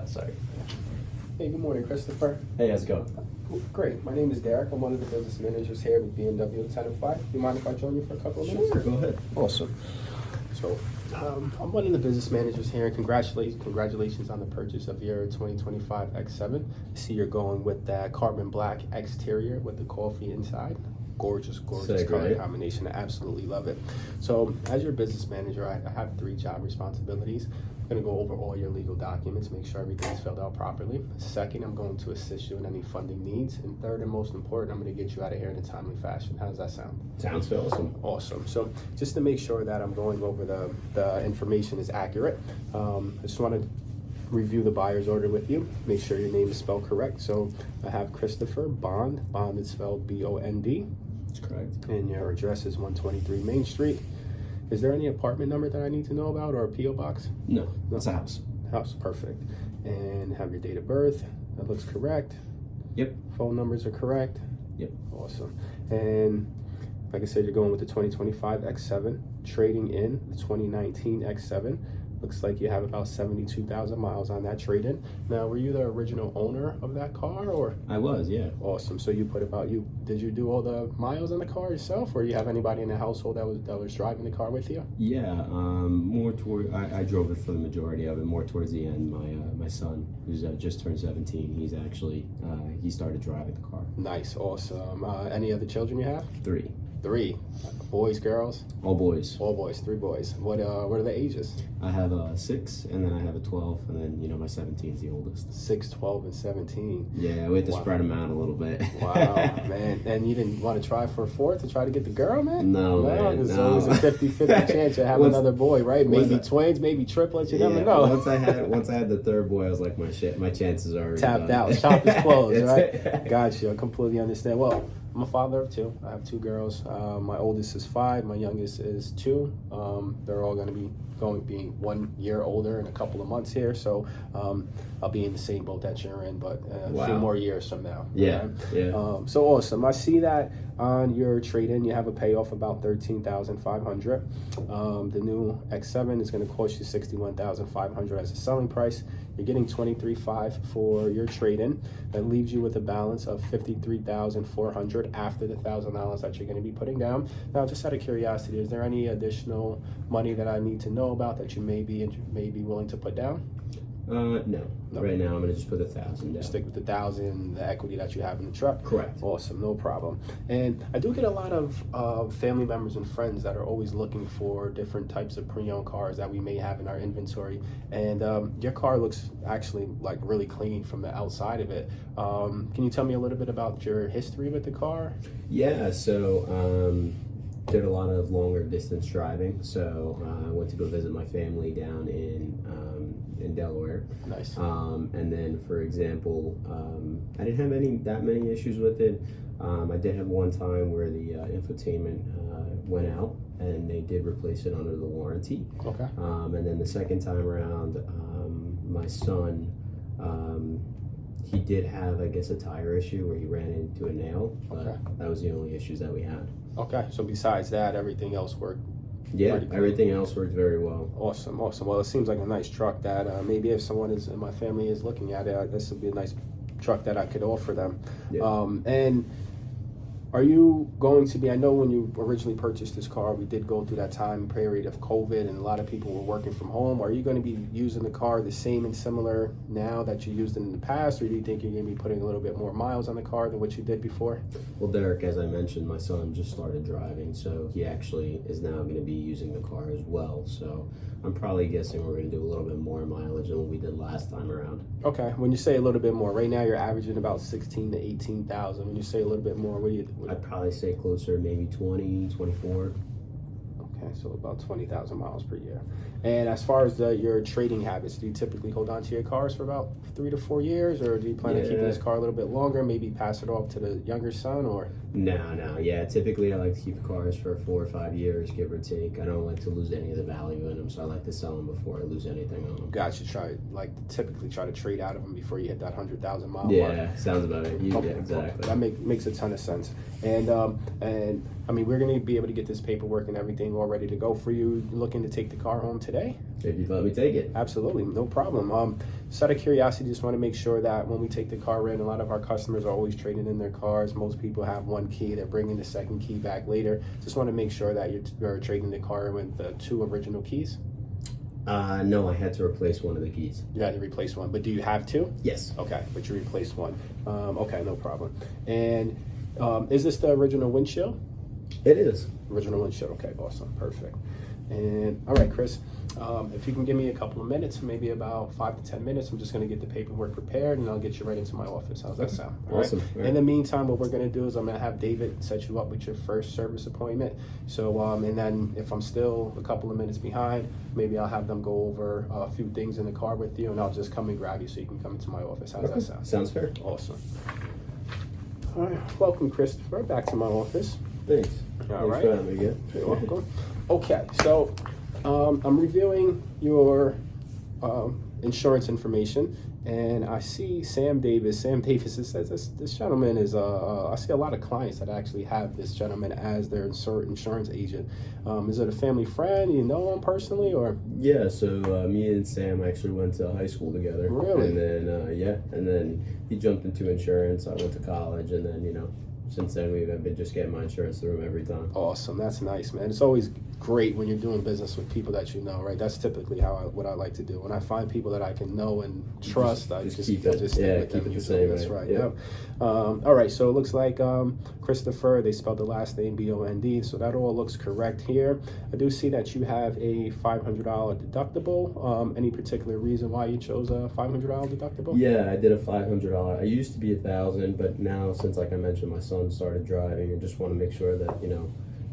Sorry. Hey, good morning, Christopher. Hey, how's it going? Great. My name is Derrick. I'm one of the business managers here with BMW 1005. Do you mind if I join you for a couple of minutes? Sure, go ahead. Awesome. So, I'm one of the business managers here, and congratulations on the purchase of your 2025 X7. I see you're going with that carbon black exterior with the coffee inside. Gorgeous color combination. I absolutely love it. So, as your business manager, I have 3 job responsibilities. I'm going to go over all your legal documents, make sure everything's filled out properly. Second, I'm going to assist you in any funding needs. And third and most important, I'm going to get you out of here in a timely fashion. How does that sound? Sounds awesome. Awesome. So just to make sure that I'm going over the information is accurate, I just want to review the buyer's order with you, make sure your name is spelled correct. So I have Christopher Bond. Bond is spelled B-O-N-D. That's correct. And your address is 123 Main Street. Is there any apartment number that I need to know about, or a P.O. box? No, it's a house. House, perfect. And have your date of birth. That looks correct. Yep. Phone numbers are correct. Yep. Awesome. And like I said, you're going with the 2025 X7, trading in the 2019 X7. Looks like you have about 72,000 miles on that trade-in. Now, were you the original owner of that car, or? I was, yeah. Awesome. So you put did you do all the miles on the car yourself, or do you have anybody in the household that was driving the car with you? Yeah, more toward, I drove it for the majority of it, more towards the end. My son, who's just turned 17, he's actually, he started driving the car. Nice, awesome. Any other children you have? 3. 3. Boys, girls? All boys. All boys, 3 boys. What are the ages? I have a 6, and then I have a 12, and then, my 17 is the oldest. 6, 12, and 17. Yeah, we had to spread them out a little bit. Wow, man. And you didn't want to try for a 4th to try to get the girl, man? No, man. There's always a 50-50 chance you have another boy, right? Maybe twins, maybe triplets, you never know. Once I had the 3rd boy, I was like, my chances are tapped out. Shop is closed, right? Gotcha. I completely understand. Well, I'm a father of 2. I have 2 girls. My oldest is 5. My youngest is 2. They're all going to be being 1 year older in a couple of months here. So I'll be in the same boat that you're in, but a few more years from now. Yeah, right? yeah. So awesome. I see that on your trade-in, you have a payoff about $13,500. The new X7 is going to cost you $61,500 as a selling price. You're getting $23,500 for your trade-in. That leaves you with a balance of $53,400 after the $1,000 that you're going to be putting down. Now, just out of curiosity, is there any additional money that I need to know about that you may be willing to put down? No. Right now, I'm going to just put 1,000 down. Stick with the 1,000, the equity that you have in the truck? Correct. Awesome, no problem. And I do get a lot of family members and friends that are always looking for different types of pre-owned cars that we may have in our inventory. And your car looks actually like really clean from the outside of it. Can you tell me a little bit about your history with the car? Yeah, so did a lot of longer distance driving. So I went to go visit my family down in Delaware. Nice. And then, for example, I didn't have that many issues with it. I did have one time where the infotainment went out, and they did replace it under the warranty. Okay. And then the second time around, my son, he did have, I guess, a tire issue where he ran into a nail, but that was the only issues that we had. Okay, so besides that, everything else worked? Yeah, everything else worked very well. Awesome. Well, it seems like a nice truck that maybe if someone in my family is looking at it, this would be a nice truck that I could offer them. Yeah. And are you going to be, I know when you originally purchased this car, we did go through that time period of COVID and a lot of people were working from home. Are you going to be using the car the same and similar now that you used it in the past, or do you think you're going to be putting a little bit more miles on the car than what you did before? Well, Derek, as I mentioned, my son just started driving, so he actually is now going to be using the car as well. So I'm probably guessing we're going to do a little bit more mileage than what we did last time around. Okay. When you say a little bit more, right now you're averaging about 16 to 18,000. When you say a little bit more, what do you? I'd probably say closer, maybe 20, 24. Okay, so about 20,000 miles per year. And as far as your trading habits, do you typically hold on to your cars for about 3 to 4 years, or do you plan on keeping this car a little bit longer, maybe pass it off to the younger son, or? No. Yeah, typically I like to keep the cars for 4 or 5 years, give or take. I don't like to lose any of the value in them, so I like to sell them before I lose anything on them. Gotcha. Typically try to trade out of them before you hit that 100,000 mile mark. Yeah, sounds about it. Yeah, exactly. That makes a ton of sense. And I mean, we're going to be able to get this paperwork and everything all ready to go for you. Looking to take the car home today? If you'd let me take it. Absolutely, no problem. Just out of curiosity, just want to make sure that when we take the car in, a lot of our customers are always trading in their cars. Most people have one key, they're bringing the second key back later. Just want to make sure that you're trading the car with the 2 original keys. No, I had to replace one of the keys. You had to replace one, but do you have 2? Yes. Okay, but you replaced one. Okay, no problem. And is this the original windshield? It is. Original windshield. Okay, awesome, perfect. And all right, Chris, if you can give me a couple of minutes, maybe about 5 to 10 minutes, I'm just going to get the paperwork prepared and I'll get you right into my office. How's that sound? All awesome. Right? In the meantime, what we're going to do is I'm going to have David set you up with your first service appointment. So, and then if I'm still a couple of minutes behind, maybe I'll have them go over a few things in the car with you and I'll just come and grab you so you can come into my office. How's that sound? Sounds fair. Awesome. All right, welcome, Christopher, back to my office. Thanks. All right. Thanks for having me again. You're welcome. Okay, so I'm reviewing your insurance information, and I see Sam Davis. Sam Davis says this gentleman is. I see a lot of clients that actually have this gentleman as their insurance agent. Is it a family friend? You know him personally, or? Yeah. So me and Sam actually went to high school together. Really? And then and then he jumped into insurance. I went to college, and then since then we've been just getting my insurance through him every time. Awesome, that's nice, man. It's always great when you're doing business with people that you know, right? That's typically what I like to do. When I find people that I can know and trust, I just keep it. Just stick with them. Keep it the same. That's right. Yeah. Yep. All right. So it looks like Christopher. They spelled the last name Bond. So that all looks correct here. I do see that you have a $500 deductible. Any particular reason why you chose a $500 deductible? Yeah, I did a $500. I used to be $1,000, but now since, like I mentioned, my son started driving, I just want to make sure that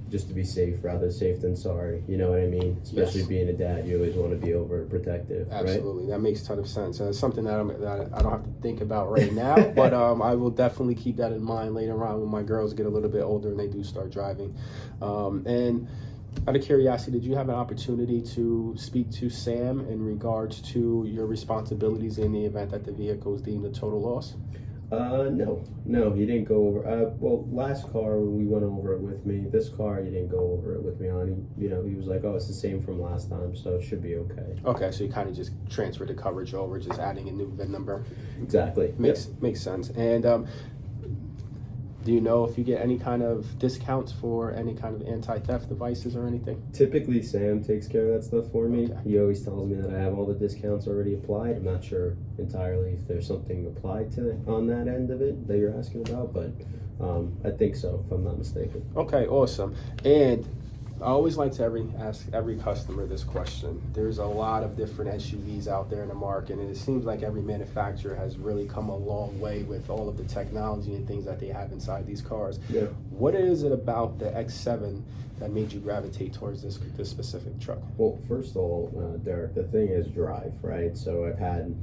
just to be safe, rather safe than sorry. You know what I mean? Especially Yes. being a dad, you always want to be overprotective. Absolutely, right? That makes a ton of sense. It's something that I don't have to think about right now, but I will definitely keep that in mind later on when my girls get a little bit older and they do start driving. And out of curiosity, did you have an opportunity to speak to Sam in regards to your responsibilities in the event that the vehicle is deemed a total loss? No, he didn't go over. Well, last car we went over it with me. This car he didn't go over it with me on. He was like, "Oh, it's the same from last time, so it should be okay." Okay, so you kind of just transferred the coverage over, just adding a new VIN number. Exactly. Makes sense. And do you know if you get any kind of discounts for any kind of anti-theft devices or anything? Typically, Sam takes care of that stuff for me. Okay. He always tells me that I have all the discounts already applied. I'm not sure entirely if there's something applied to on that end of it that you're asking about, but I think so, if I'm not mistaken. Okay, awesome. And I always like to ask every customer this question. There's a lot of different SUVs out there in the market, and it seems like every manufacturer has really come a long way with all of the technology and things that they have inside these cars. Yeah. What is it about the X7 that made you gravitate towards this specific truck? Well, first of all, Derek, the thing is drive, right? So I've had,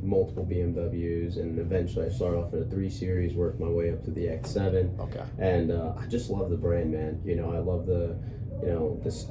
multiple BMWs, and eventually I started off in a 3 Series, worked my way up to the X7. Okay. And I just love the brand, man. I love the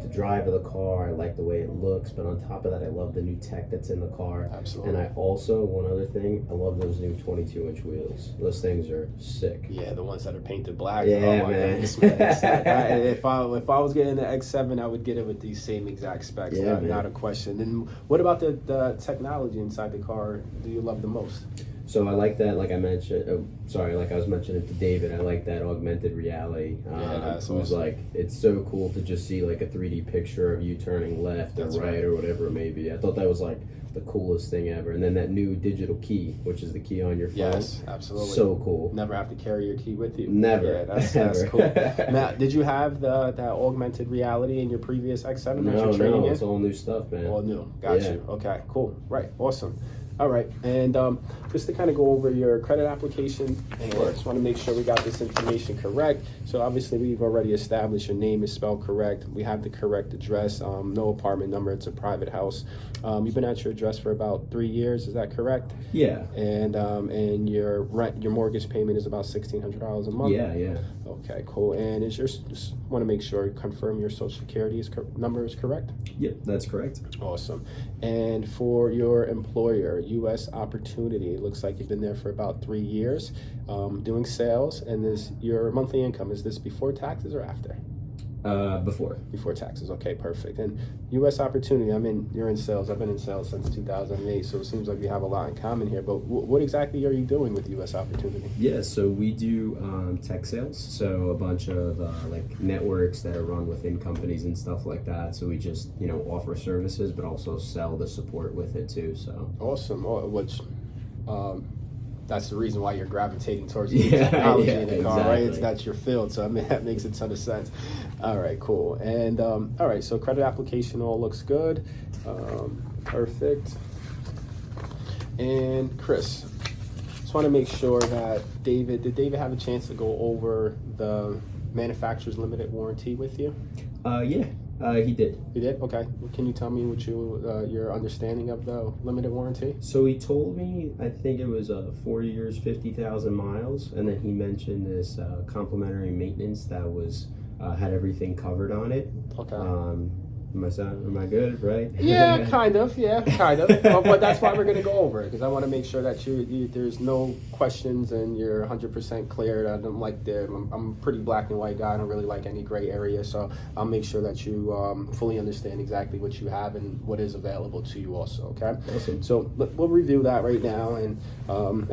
drive of the car. I like the way it looks, but on top of that, I love the new tech that's in the car. Absolutely. And I also, one other thing, I love those new 22-inch wheels. Those things are sick. Yeah, the ones that are painted black. Yeah, oh my man. goodness, man. If I was getting the X7, I would get it with these same exact specs. Yeah, Not a question. And what about the technology inside the car do you love the most? So I like that, like I mentioned, like I was mentioning to David, I like that augmented reality. That's it was awesome. like, it's so cool to just see like a 3D picture of you turning left That's or right, right. or whatever it may be. I thought that was like the coolest thing ever. And then that new digital key, which is the key on your phone. Yes, absolutely. So cool. Never have to carry your key with you. Never. Yeah, that's Never. cool. Now, did you have that augmented reality in your previous X7 that you're trading in? It's all new stuff, man. All new. Got Yeah. you. Okay, cool. Right. Awesome. All right. And just to kind of go over your credit application, and I just want to make sure we got this information correct. So obviously we've already established your name is spelled correct. We have the correct address, no apartment number. It's a private house. You've been at your address for about 3 years. Is that correct? Yeah. And your mortgage payment is about $1,600 a month. Yeah. Okay, cool. And just want to make sure, confirm your social security number is correct? Yep, that's correct. Awesome. And for your employer, U.S. Opportunity, it looks like you've been there for about 3 years, doing sales. And your monthly income, is this before taxes or after? Before taxes. Okay, perfect. And U.S. opportunity. You're in sales. I've been in sales since 2008, so it seems like we have a lot in common here. But what exactly are you doing with U.S. opportunity? Yeah, so we do tech sales, so a bunch of like networks that are run within companies and stuff like that. So we just offer services, but also sell the support with it too. So awesome. That's the reason why you're gravitating towards the technology in the car, right? That's your field, so that makes a ton of sense. All right, cool. And all right, so credit application all looks good. Perfect. And Chris, just want to make sure that did David have a chance to go over the manufacturer's limited warranty with you? He did. He did? Okay. Can you tell me what your understanding of the limited warranty? So he told me, I think it was 4 years, 50,000 miles, and then he mentioned this complimentary maintenance that was had everything covered on it. Okay. Am I good, right? Yeah, kind of. But that's why we're going to go over it, because I want to make sure that there's no questions and you're 100% clear. I don't like I'm a pretty black and white guy. I don't really like any gray area, so I'll make sure that you fully understand exactly what you have and what is available to you also, okay? Awesome. So we'll review that right now, and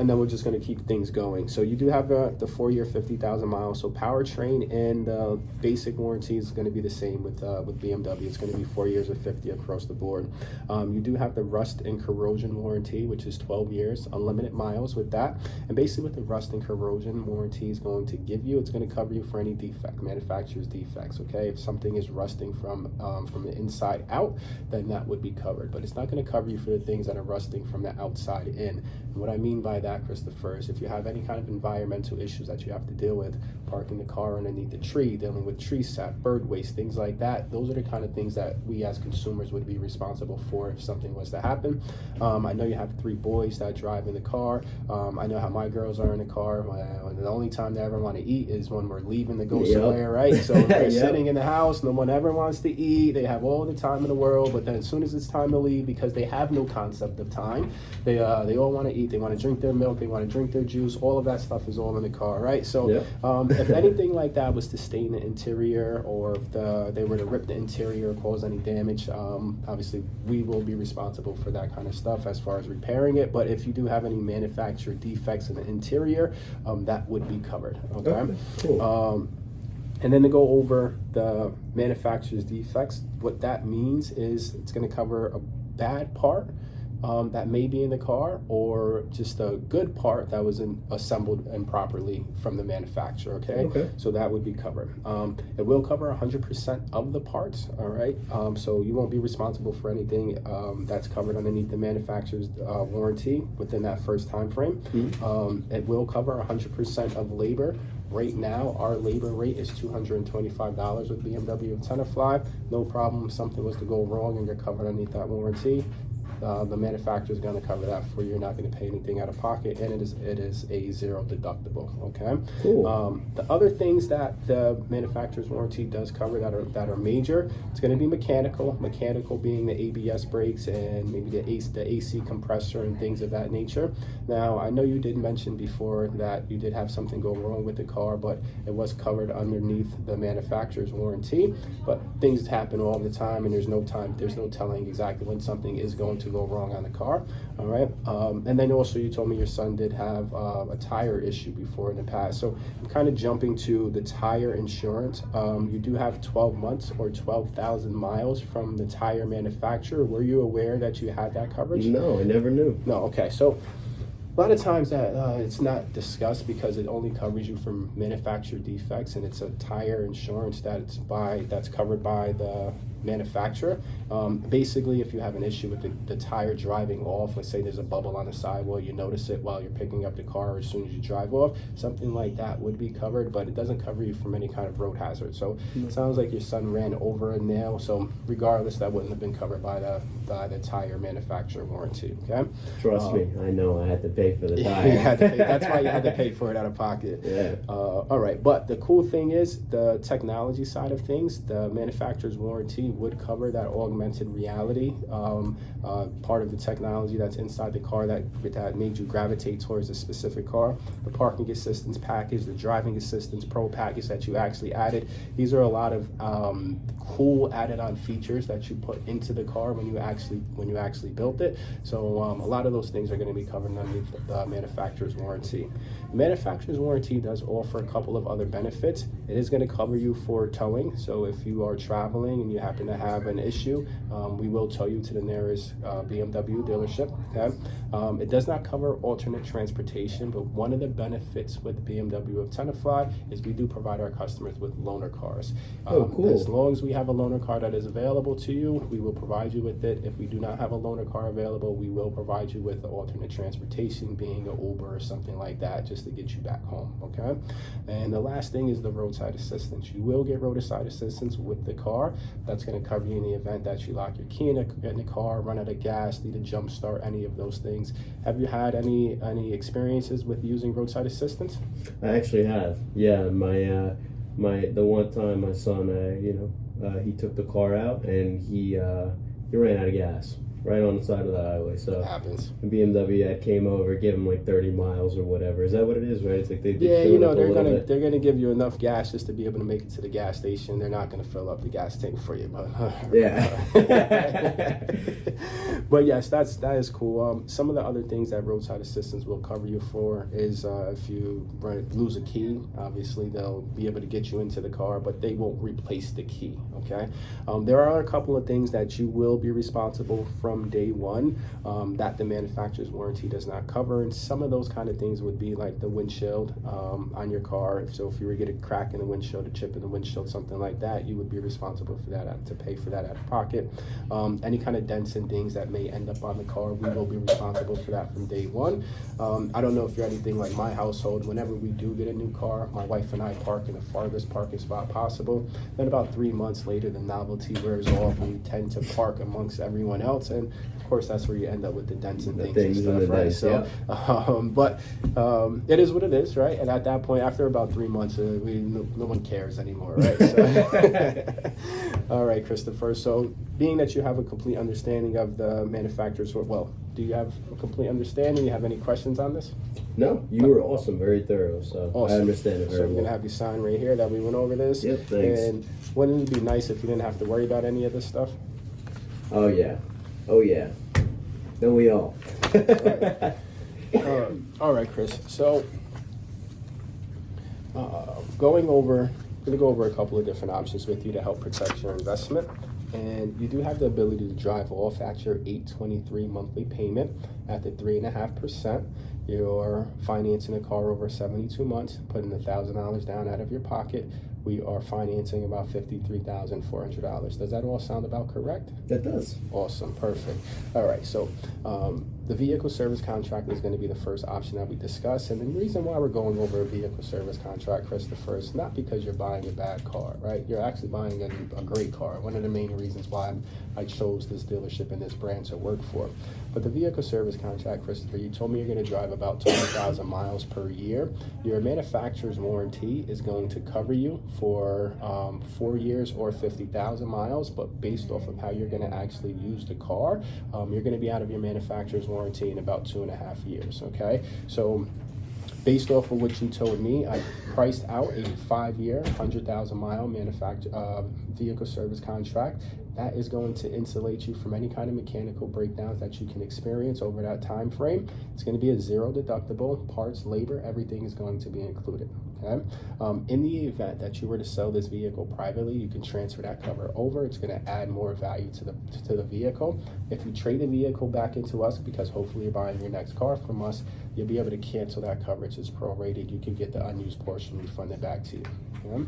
then we're just going to keep things going. So you do have the 4 year, 50,000 miles. So powertrain and basic warranty is going to be the same with BMW. It's going to be 4 years of 50 across the board. You do have the rust and corrosion warranty, which is 12 years, unlimited miles with that. And basically what the rust and corrosion warranty is going to give you, it's going to cover you for any defect, manufacturer's defects, okay? If something is rusting from the inside out, then that would be covered. But it's not going to cover you for the things that are rusting from the outside in. And what I mean by that, Christopher, is if you have any kind of environmental issues that you have to deal with, parking the car underneath the tree, dealing with tree sap, bird waste, things like that, those are the kind of things that we as consumers would be responsible for if something was to happen. I know you have 3 boys that drive in the car. I know how my girls are in the car. The only time they ever want to eat is when we're leaving to go somewhere, right? So they're sitting in the house, no one ever wants to eat. They have all the time in the world, but then as soon as it's time to leave, because they have no concept of time, they all want to eat. They want to drink their milk. They want to drink their juice. All of that stuff is all in the car, right? So if anything like that was to stain the interior, or if they were to rip the interior or cause any damage, obviously we will be responsible for that kind of stuff as far as repairing it. But if you do have any manufacturer defects in the interior, that would be covered. Okay, cool. And then to go over the manufacturer's defects, what that means is it's going to cover a bad part that may be in the car, or just a good part that was assembled improperly from the manufacturer, okay? So that would be covered. It will cover 100% of the parts, all right? So you won't be responsible for anything that's covered underneath the manufacturer's warranty within that first time frame. It will cover 100% of labor. Right now, our labor rate is $225 with BMW of Tenafly. No problem if something was to go wrong and you're covered underneath that warranty. The manufacturer is going to cover that for you. You're not going to pay anything out of pocket, and it is a 0 deductible. Okay. Cool. The other things that the manufacturer's warranty does cover that are major, it's going to be mechanical. Mechanical being the ABS brakes and maybe the AC compressor and things of that nature. Now, I know you did mention before that you did have something go wrong with the car, but it was covered underneath the manufacturer's warranty. But things happen all the time, and there's no telling exactly when something is going to go wrong on the car. All right. And then also you told me your son did have a tire issue before in the past. So I'm kind of jumping to the tire insurance. You do have 12 months or 12,000 miles from the tire manufacturer. Were you aware that you had that coverage? No, I never knew. No. Okay. So a lot of times that it's not discussed because it only covers you from manufacturer defects, and it's a tire insurance that's covered by the manufacturer. Basically, if you have an issue with the tire driving off, let's say there's a bubble on the sidewall, you notice it while you're picking up the car, or as soon as you drive off, something like that would be covered, but it doesn't cover you from any kind of road hazard. So it sounds like your son ran over a nail, so regardless, that wouldn't have been covered by the tire manufacturer warranty. Okay. Trust me, I know I had to pay for the tire. You had to pay, that's why you had to pay for it out of pocket. Yeah. All right, but the cool thing is the technology side of things. The manufacturer's warranty would cover that augmented reality, part of the technology that's inside the car that made you gravitate towards a specific car. The parking assistance package, the driving assistance pro package that you actually added. These are a lot of cool added on features that you put into the car when you actually built it. So a lot of those things are going to be covered underneath the manufacturer's warranty. The manufacturer's warranty does offer a couple of other benefits. It is going to cover you for towing. So if you are traveling and you happen to have an issue, we will tow you to the nearest BMW dealership. Okay. It does not cover alternate transportation, but one of the benefits with BMW of Tenafly is we do provide our customers with loaner cars. Cool. As long as we have a loaner car that is available to you, we will provide you with it. If we do not have a loaner car available, we will provide you with the alternate transportation, being an Uber or something like that, just to get you back home, okay? And the last thing is the roadside assistance. You will get roadside assistance with the car. That's going to cover you in the event that you lock your key in the car, run out of gas, need a jump start, any of those things. Have you had any experiences with using roadside assistance? I actually have. Yeah, the one time my son, he took the car out and he ran out of gas right on the side of the highway. So It happens. the BMW that came over, gave him like 30 miles or whatever. Is that what it is, right? It's like they Yeah, fill it up a they're little bit. gonna give you enough gas just to be able to make it to the gas station. They're not gonna fill up the gas tank for you, but Yeah. but yes, that is cool. Some of the other things that roadside assistance will cover you for is if you lose a key, obviously they'll be able to get you into the car, but they won't replace the key. Okay. There are a couple of things that you will be responsible from day one that the manufacturer's warranty does not cover, and some of those kind of things would be like the windshield on your car. So if you were to get a crack in the windshield, a chip in the windshield, something like that, you would be responsible for that, to pay for that out of pocket. Any kind of dents and dings that may end up on the car, we will be responsible for that from day one. I don't know if you're anything like my household. Whenever we do get a new car, my wife and I park in the farthest parking spot possible. Then about 3 months later, the novelty wears off and we tend to park amongst everyone else, and of course that's where you end up with the dents and things and stuff, right? So but it is what it is, right? And at that point, after about 3 months, no one cares anymore, right? So all right, Christopher, so being that you have a complete understanding of the manufacturers, well, do you have a complete understanding? You have any questions on this? No, you were awesome, very thorough, so Awesome. I understand it very So we're well. gonna have you sign right here that we went over this. Yep, thanks. And wouldn't it be nice if you didn't have to worry about any of this stuff? Oh yeah. Don't we all? All right, Chris. So, going over, I'm gonna go over a couple of different options with you to help protect your investment. And you do have the ability to drive off at your $823 monthly payment at the 3.5%. You're financing a car over 72 months, putting $1,000 down out of your pocket. We are financing about $53,400. Does that all sound about correct? That does. Awesome, perfect. All right, so the vehicle service contract is going to be the first option that we discuss. And the reason why we're going over a vehicle service contract, Christopher, is not because you're buying a bad car, right? You're actually buying a great car. One of the main reasons why I chose this dealership and this brand to work for. But the vehicle service contract, Christopher, you told me you're going to drive about 20,000 miles per year. Your manufacturer's warranty is going to cover you for 4 years or 50,000 miles, but based off of how you're going to actually use the car, you're going to be out of your manufacturer's warranty in about 2.5 years, okay? So based off of what you told me, I priced out a 5-year, 100,000 mile vehicle service contract. That is going to insulate you from any kind of mechanical breakdowns that you can experience over that time frame. It's going to be a 0 deductible. Parts, labor, everything is going to be included. Okay. In the event that you were to sell this vehicle privately, you can transfer that cover over. It's going to add more value to the vehicle. If you trade the vehicle back into us, because hopefully you're buying your next car from us, you'll be able to cancel that coverage. It's prorated. You can get the unused portion refunded back to you. Okay?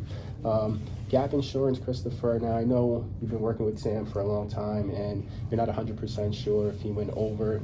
Gap insurance, Christopher. Now I know you've been working with Sam for a long time, and you're not 100% sure if he went over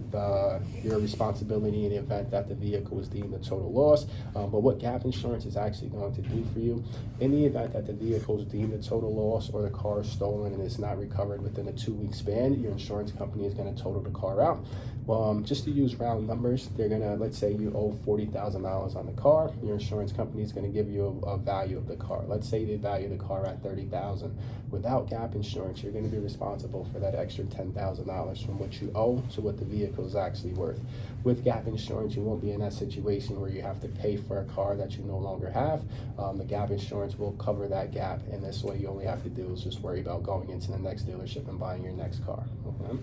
your responsibility in the event that the vehicle was deemed a total loss. But what gap insurance is actually going to do for you, in the event that the vehicle is deemed a total loss or the car is stolen and it's not recovered within a 2-week span, your insurance company is going to total the car out. Well, just to use round numbers, they're going to, let's say you owe 40,000 miles on the car. Your insurance company is going to give you a value of the car. Let's say they value the car at $30,000. Without gap insurance, you're going to be responsible for that extra $10,000 from what you owe to what the vehicle is actually worth. With gap insurance, you won't be in that situation where you have to pay for a car that you no longer have. The gap insurance will cover that gap, and this way you only have to do is just worry about going into the next dealership and buying your next car. Okay?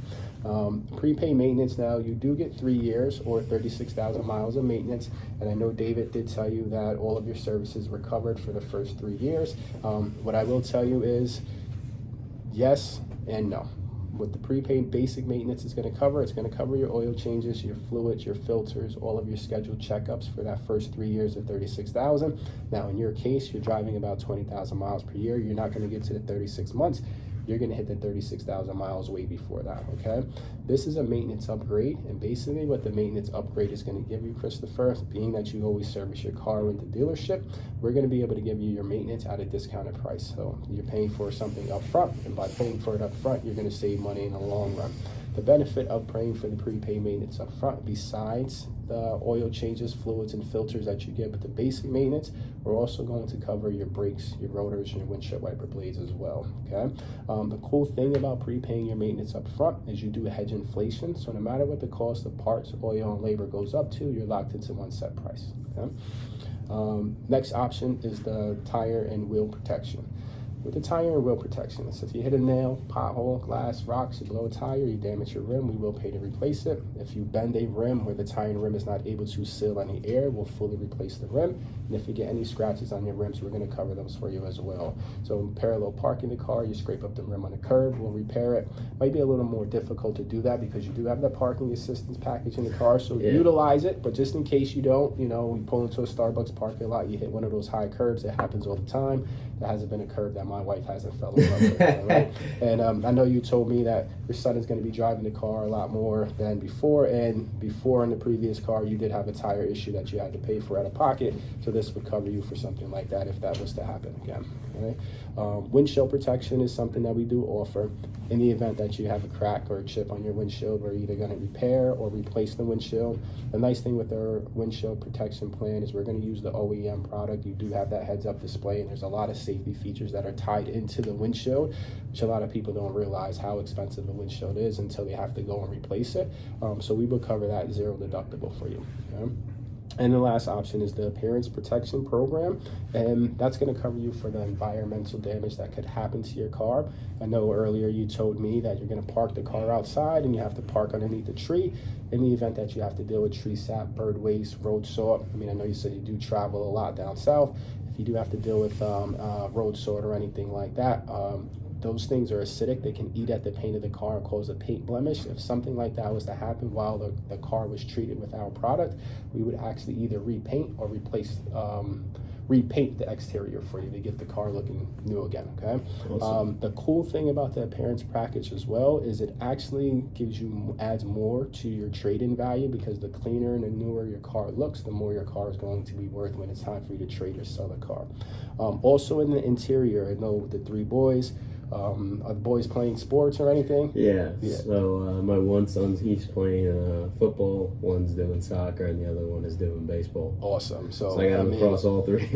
Prepaid maintenance, now you do get 3 years or 36,000 miles of maintenance, and I know David did tell you that all of your services were covered for the first 3 years. What I will tell you is yes and no. What the prepaid basic maintenance is going to cover, it's going to cover your oil changes, your fluids, your filters, all of your scheduled checkups for that first 3 years of 36,000. Now, in your case, you're driving about 20,000 miles per year. You're not going to get to the 36 months. You're going to hit the 36,000 miles way before that, okay? This is a maintenance upgrade, and basically what the maintenance upgrade is going to give you, Christopher, being that you always service your car with the dealership, we're going to be able to give you your maintenance at a discounted price. So you're paying for something up front, and by paying for it up front, you're going to save money in the long run. The benefit of paying for the prepaid maintenance up front, besides the oil changes, fluids, and filters that you get with the basic maintenance, we're also going to cover your brakes, your rotors, and your windshield wiper blades as well, okay? The cool thing about prepaying your maintenance up front is you do hedge inflation, so no matter what the cost of parts, oil, and labor goes up to, you're locked into one set price, okay? Next option is the tire and wheel protection. With the tire and wheel protection, so if you hit a nail, pothole, glass, rocks, you blow a tire, you damage your rim, we will pay to replace it. If you bend a rim where the tire and rim is not able to seal any air, we'll fully replace the rim. And if you get any scratches on your rims, we're going to cover those for you as well. So parallel parking the car, you scrape up the rim on the curb, we'll repair it. Might be a little more difficult to do that because you do have the parking assistance package in the car, so utilize it. But just in case you don't, you pull into a Starbucks parking lot, you hit one of those high curbs. It happens all the time. There hasn't been a curb that my wife hasn't fell in love with, right? And I know you told me that your son is going to be driving the car a lot more than before, and before in the previous car you did have a tire issue that you had to pay for out of pocket, so this would cover you for something like that if that was to happen again. Okay? Windshield protection is something that we do offer. In the event that you have a crack or a chip on your windshield, we're either going to repair or replace the windshield. The nice thing with our windshield protection plan is we're going to use the OEM product. You do have that heads-up display, and there's a lot of safety features that are tied into the windshield, which a lot of people don't realize how expensive a windshield is until they have to go and replace it. So we will cover that zero deductible for you. Okay? And the last option is the appearance protection program, and that's going to cover you for the environmental damage that could happen to your car. I know earlier you told me that you're going to park the car outside and you have to park underneath a tree. In the event that you have to deal with tree sap, bird waste, road salt, I mean, I know you said you do travel a lot down south. If you do have to deal with road salt or anything like that, those things are acidic. They can eat at the paint of the car and cause a paint blemish. If something like that was to happen while the car was treated with our product, we would actually either repaint or repaint the exterior for you to get the car looking new again, okay? Awesome. The cool thing about the appearance package as well is it actually adds more to your trade-in value, because the cleaner and the newer your car looks, the more your car is going to be worth when it's time for you to trade or sell the car. Also in the interior, I know the three boys, are the boys playing sports or anything? Yeah. So my one son's he's playing football, one's doing soccer, and the other one is doing baseball. Awesome. So I got them across all three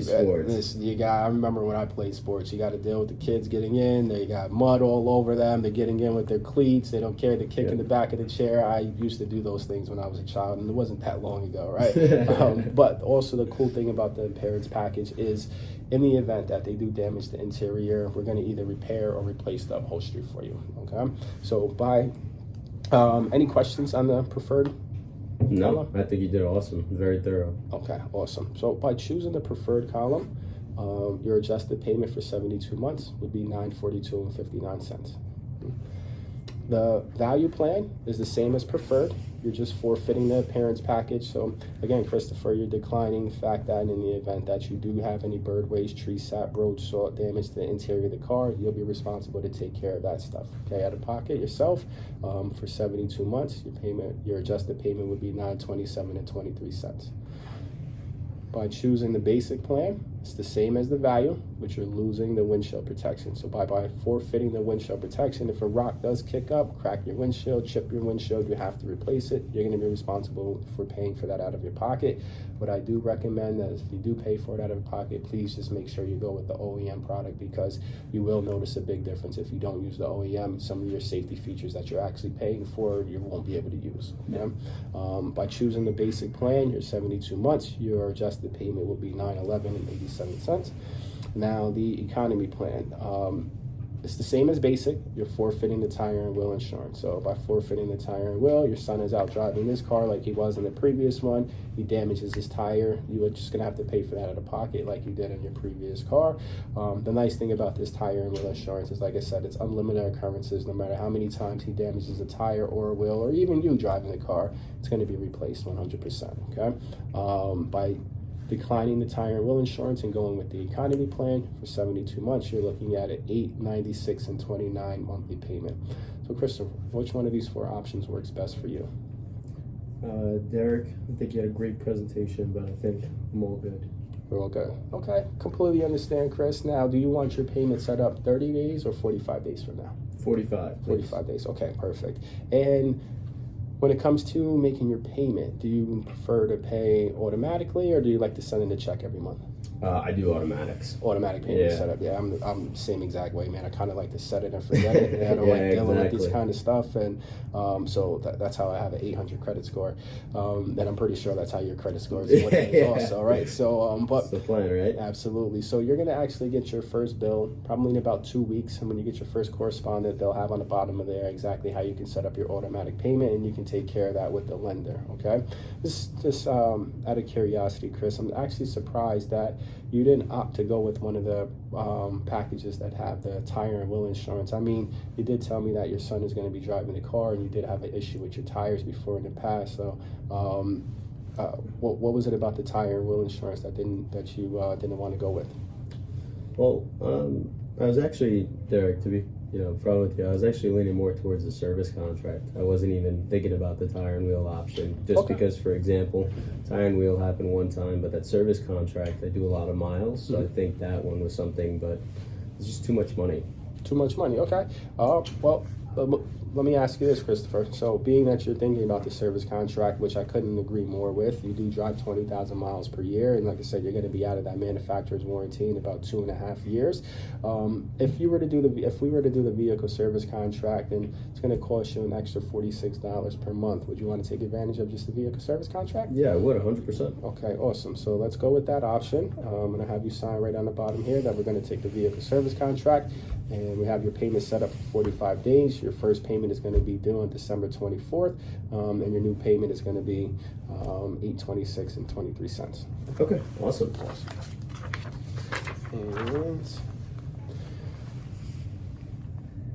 sports. I remember when I played sports, you got to deal with the kids getting in. They got mud all over them. They're getting in with their cleats. They don't care. They're kicking the back of the chair. I used to do those things when I was a child, and it wasn't that long ago, right? But also the cool thing about the appearance package is, in the event that they do damage the interior, we're going to either repair or replace the upholstery for you, okay? So any questions on the preferred? No, I think you did awesome. Very thorough. Okay, awesome. So by choosing the preferred column, your adjusted payment for 72 months would be $942.59. The value plan is the same as preferred. You're just forfeiting the appearance package. So again, Christopher, you're declining the fact that in the event that you do have any bird waste, tree sap, road salt damage to the interior of the car, you'll be responsible to take care of that stuff. Okay, out of pocket yourself, for 72 months, your adjusted payment would be $927.23. By choosing the basic plan, It's the same as the value, but you're losing the windshield protection. So by forfeiting the windshield protection, if a rock does kick up, crack your windshield, chip your windshield, you have to replace it. You're going to be responsible for paying for that out of your pocket. What I do recommend is if you do pay for it out of your pocket, please just make sure you go with the OEM product, because you will notice a big difference if you don't use the OEM. Some of your safety features that you're actually paying for, you won't be able to use. Okay? By choosing the basic plan, your 72 months, your adjusted payment will be $911.87. Now the economy plan, it's the same as basic. You're forfeiting the tire and wheel insurance. So by forfeiting the tire and wheel, your son is out driving this car like he was in the previous one. He damages his tire. You are just gonna have to pay for that out of pocket like you did in your previous car. The nice thing about this tire and wheel insurance is, like I said, it's unlimited occurrences. No matter how many times he damages a tire or a wheel, or even you driving the car, it's gonna be replaced 100%, okay? By declining the tire and wheel insurance and going with the economy plan for 72 months, you're looking at an $896 and 29 monthly payment. So Christopher, which one of these 4 options works best for you? Derek, I think you had a great presentation, but I think I'm all good. We're all good. Okay, completely understand, Chris. Now, do you want your payment set up 30 days or 45 days from now? 45. 45 days, okay, perfect. And when it comes to making your payment, do you prefer to pay automatically, or do you like to send in a check every month? I do automatics. Automatic payment setup. Yeah, I'm same exact way, man. I kind of like to set it and forget it. And I don't like dealing with this kind of stuff, and so that's how I have an 800 credit score. And I'm pretty sure that's how your credit score is also, right? So, but that's the plan, right? Absolutely. So you're gonna actually get your first bill probably in about 2 weeks, and when you get your first correspondent, they'll have on the bottom of there exactly how you can set up your automatic payment, and you can take care of that with the lender. Okay. Just out of curiosity, Chris, I'm actually surprised that you didn't opt to go with one of the packages that have the tire and wheel insurance. I mean, you did tell me that your son is going to be driving the car, and you did have an issue with your tires before in the past. So, what was it about the tire and wheel insurance that you didn't want to go with? Well, I was actually, Derek, to be front with you, I was actually leaning more towards the service contract. I wasn't even thinking about the tire and wheel option, just because, for example, tire and wheel happened one time, but that service contract, I do a lot of miles, so I think that one was something, but it's just too much money. Too much money, okay. Well, let me ask you this, Christopher. So being that you're thinking about the service contract, which I couldn't agree more with, you do drive 20,000 miles per year, and like I said, you're going to be out of that manufacturer's warranty in about 2.5 years. If we were to do the vehicle service contract, and it's going to cost you an extra $46 per month, would you want to take advantage of just the vehicle service contract? Yeah, I would, 100%. Okay, awesome. So let's go with that option. I'm going to have you sign right on the bottom here that we're going to take the vehicle service contract, and we have your payment set up for 45 days. Your first payment is going to be due on December 24th, and your new payment is going to be $826 and 23 cents. Okay, awesome. And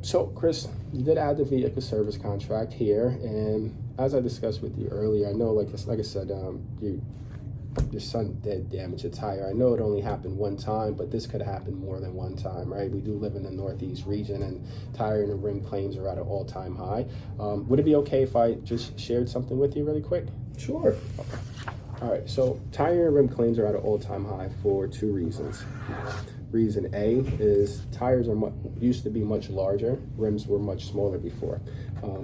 so, Chris, you did add the vehicle service contract here, and as I discussed with you earlier, I know, like I said, your son did damage a tire. I know it only happened one time, but this could happen more than one time, right? We do live in the Northeast region, and tire and rim claims are at an all-time high. Would it be okay if I just shared something with you really quick? Sure. Okay. All right, so tire and rim claims are at an all-time high for 2 reasons. Reason A is tires used to be much larger, rims were much smaller before.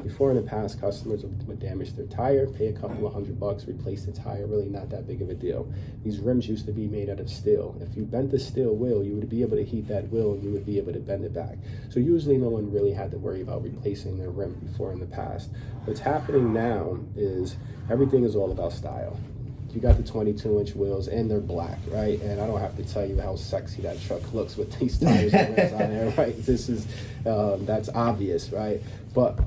Before in the past, customers would damage their tire, pay a couple of $100, replace the tire, really not that big of a deal. These rims used to be made out of steel. If you bent the steel wheel, you would be able to heat that wheel, and you would be able to bend it back. So usually no one really had to worry about replacing their rim before in the past. What's happening now is everything is all about style. You got the 22-inch wheels, and they're black, right? And I don't have to tell you how sexy that truck looks with these tires and rims on there, right? This is, that's obvious, right? But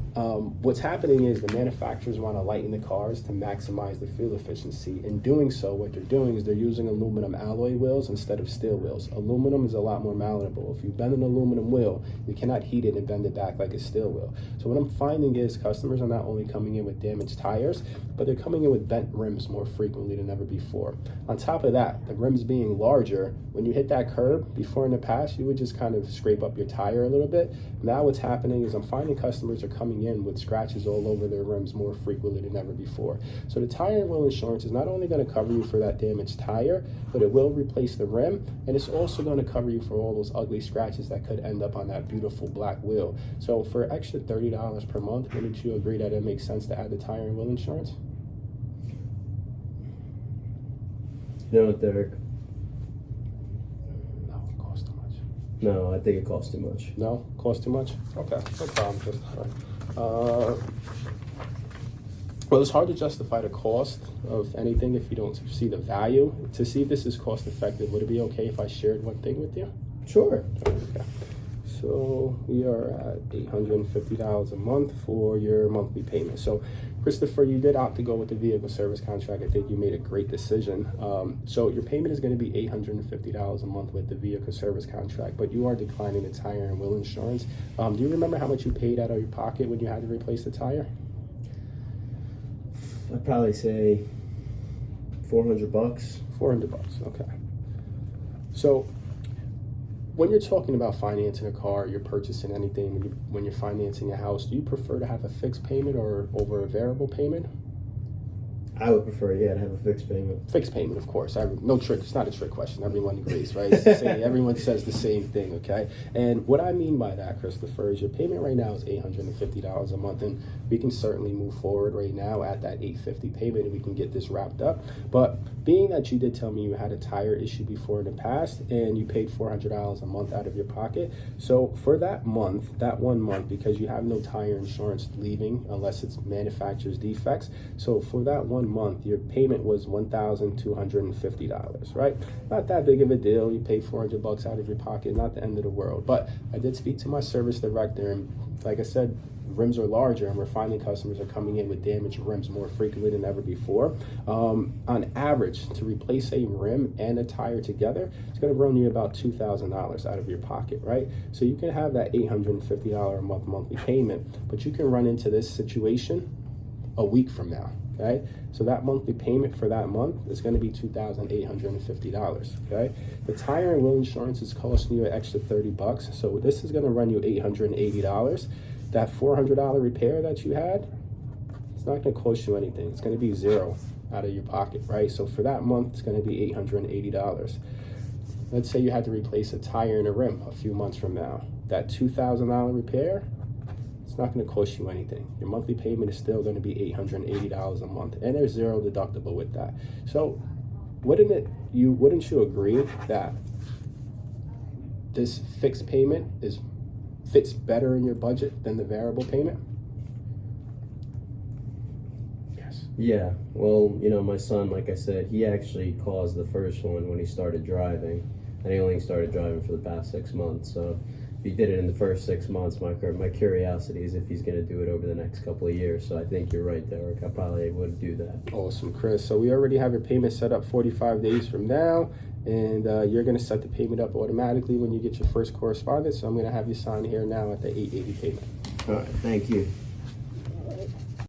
what's happening is the manufacturers want to lighten the cars to maximize the fuel efficiency. In doing so, what they're doing is they're using aluminum alloy wheels instead of steel wheels. Aluminum is a lot more malleable. If you bend an aluminum wheel, you cannot heat it and bend it back like a steel wheel. So what I'm finding is customers are not only coming in with damaged tires, but they're coming in with bent rims more frequently than ever before. On top of that, the rims being larger, when you hit that curb, before in the past, you would just kind of scrape up your tire a little bit. Now what's happening is I'm finding customers are coming in with scratches all over their rims more frequently than ever before. So the tire and wheel insurance is not only going to cover you for that damaged tire, but it will replace the rim, and it's also going to cover you for all those ugly scratches that could end up on that beautiful black wheel. So for an extra $30 per month, wouldn't you agree that it makes sense to add the tire and wheel insurance? You know what, Derek? No, it costs too much. No, I think it costs too much. No? Costs too much? Okay, no problem, Christopher. Well, it's hard to justify the cost of anything if you don't see the value. To see if this is cost effective, would it be okay if I shared one thing with you? Sure. Okay. So we are at $850 a month for your monthly payment. So Christopher, you did opt to go with the vehicle service contract. I think you made a great decision. So your payment is going to be $850 a month with the vehicle service contract, but you are declining the tire and wheel insurance. Do you remember how much you paid out of your pocket when you had to replace the tire? I'd probably say $400. $400, okay. So when you're talking about financing a car, you're purchasing anything, when you're financing a house, do you prefer to have a fixed payment or over a variable payment? I would prefer, to have a fixed payment. Fixed payment, of course. No trick. It's not a trick question. Everyone agrees, right? Everyone says the same thing, okay? And what I mean by that, Christopher, is your payment right now is $850 a month, and we can certainly move forward right now at that $850 payment, and we can get this wrapped up. But being that you did tell me you had a tire issue before in the past, and you paid $400 a month out of your pocket, so for that month, that 1 month, because you have no tire insurance leaving unless it's manufacturer's defects, so for that 1 month, your payment was $1,250, right? Not that big of a deal. You pay $400 out of your pocket, not the end of the world. But I did speak to my service director, and like I said, rims are larger, and we're finding customers are coming in with damaged rims more frequently than ever before. On average, to replace a rim and a tire together, it's going to run you about $2,000 out of your pocket, right? So you can have that $850 a month monthly payment, but you can run into this situation a week from now. Okay, so that monthly payment for that month is going to be $2,850. Okay, the tire and wheel insurance is costing you an extra $30, so this is going to run you $880. That $400 repair that you had, it's not going to cost you anything. It's going to be zero out of your pocket, right? So for that month, it's going to be $880. Let's say you had to replace a tire and a rim a few months from now. That $2,000 repair, it's not going to cost you anything. Your monthly payment is still going to be $880 a month, and there's zero deductible with that. So wouldn't you agree that this fixed payment fits better in your budget than the variable payment? Yes. Yeah, well, my son, like I said, he actually caused the first one when he started driving, and he only started driving for the past 6 months, so if he did it in the first 6 months, my curiosity is if he's going to do it over the next couple of years. So I think you're right, Derek. I probably would do that. Awesome, Chris. So we already have your payment set up 45 days from now, and you're going to set the payment up automatically when you get your first correspondence. So I'm going to have you sign here now at the $880 payment. All right, thank you.